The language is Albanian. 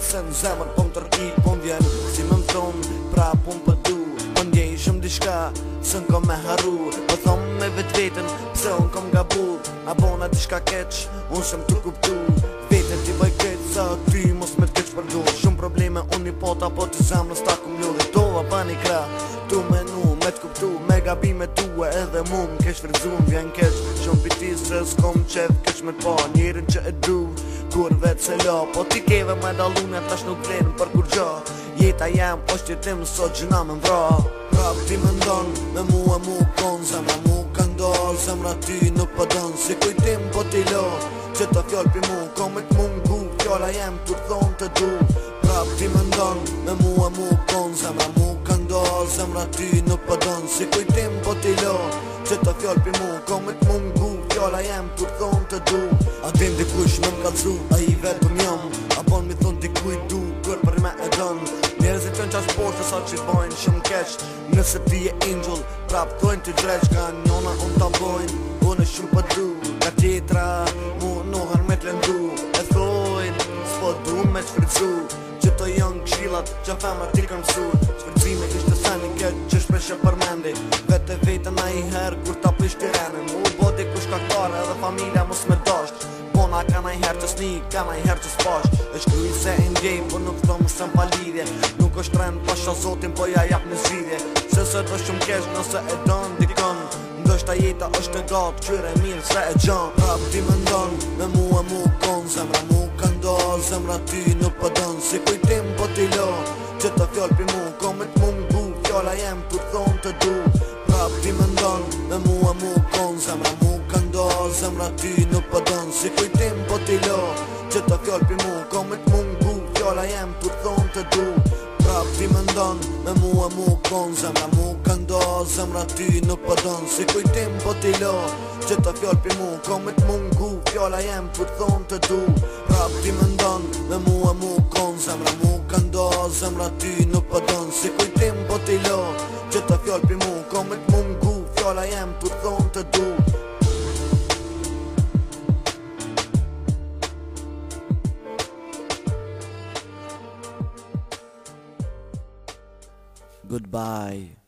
se në zemër po më tërkil, po më vjen si më thonë, pra po më pëdu, po ndjejshëm diçka se n'kom me haru. Po thomë me vetë vetën, pse unë kom gabu, a bona diçka keq, unë shem të kuptu. Vetën ti bëj keq, sa ty mos me t'keq përdu. Shumë probleme unë i pota, po të zemrës ta kum lodhe. Tova pa një kra, tu menu, me t'kuptu, me gabime tua edhe mu m'kesh fridzu, m'vjen keq. Shumë piti se s'kom qef keq me t'pa, njerin që e du, kur vetë se la. Po ti keve me dalune, tash nuk vlenë për kur gja. Jeta jem, është jetim, sot gjëna me mvra. Prap ti me ndonë, me mua mu konë, zemra mu ka ndalë, zemra ty nuk pëdën, si kujtim po t'i la, që të fjall pi mu, komit mungu, fjalla jem kur thonë të du. Prap ti me ndonë, me mua mu konë, zemra mu ka ndalë, zemra ty nuk pëdën, si kujtim po t'i la, që të fjall pi mu, komit mungu, fjalla jem kur thonë të du. A dim dikush me m'kallzu, a i vetëm jam, a bon mi thonë dikuj du, kur për me e dënë. Njerëzit janë qash poshtë sa që bojnë shumë keq. Nëse ti je angel, prap thojnë të dreq, ka njona unë ta bojnë, unë shumë pëdu. Ka tjetra, mu nohër me t'lendu, e thojnë, s'po du me t'shfridzu, që të janë kshilat që femër t'i kërë mësu. Shfridzime ishte sani keq që shpeshe përmendi, vete vetën a i herë kur ta pish tirenin. Mu bodi kush kaktare edhe familja mos me dasht, bona ka na i herë që s'ni, ka na i herë që s'pash. E shkruj se e ndjej, po nuk thomë se m'pa lidhje, nuk është trend pasha zotin, po ja jap në zvidje. Se sot është shumë kesh nëse e don dikon, ndoshta jeta është e gatë, qyre mirë se e gjan. Prap ti me ndonë, me mua mu konë, zemra mu ka ndalë, zemra ty nuk pëdën, si kujtim po t'i la, që të fjall pi mu, komit mungu, fjalla jem kur thonë të du. Prap ti me ndonë, me mua mu konë, zemra mu ka ndalë, zemra ty nuk pëdën, si kujtim po t'i la, që të fjall pi mu, komit mungu, fjalla jem kur thonë të du. Prap ti me ndonë, me mua mu konë, zemra mu ka ndalë, zemra ty nuk pëdën, si kujtim po t'i la, që të fjall pi mu, komit mungu, fjalla jem kur thonë të du. Prap ti me ndonë, me mua mu konë, zemra mu ka ndalë, zemra ty nuk pëdën, si kujtim po t'i la, që të fjall pi mu, komit mungu, fjalla jem kur thonë të du. Goodbye.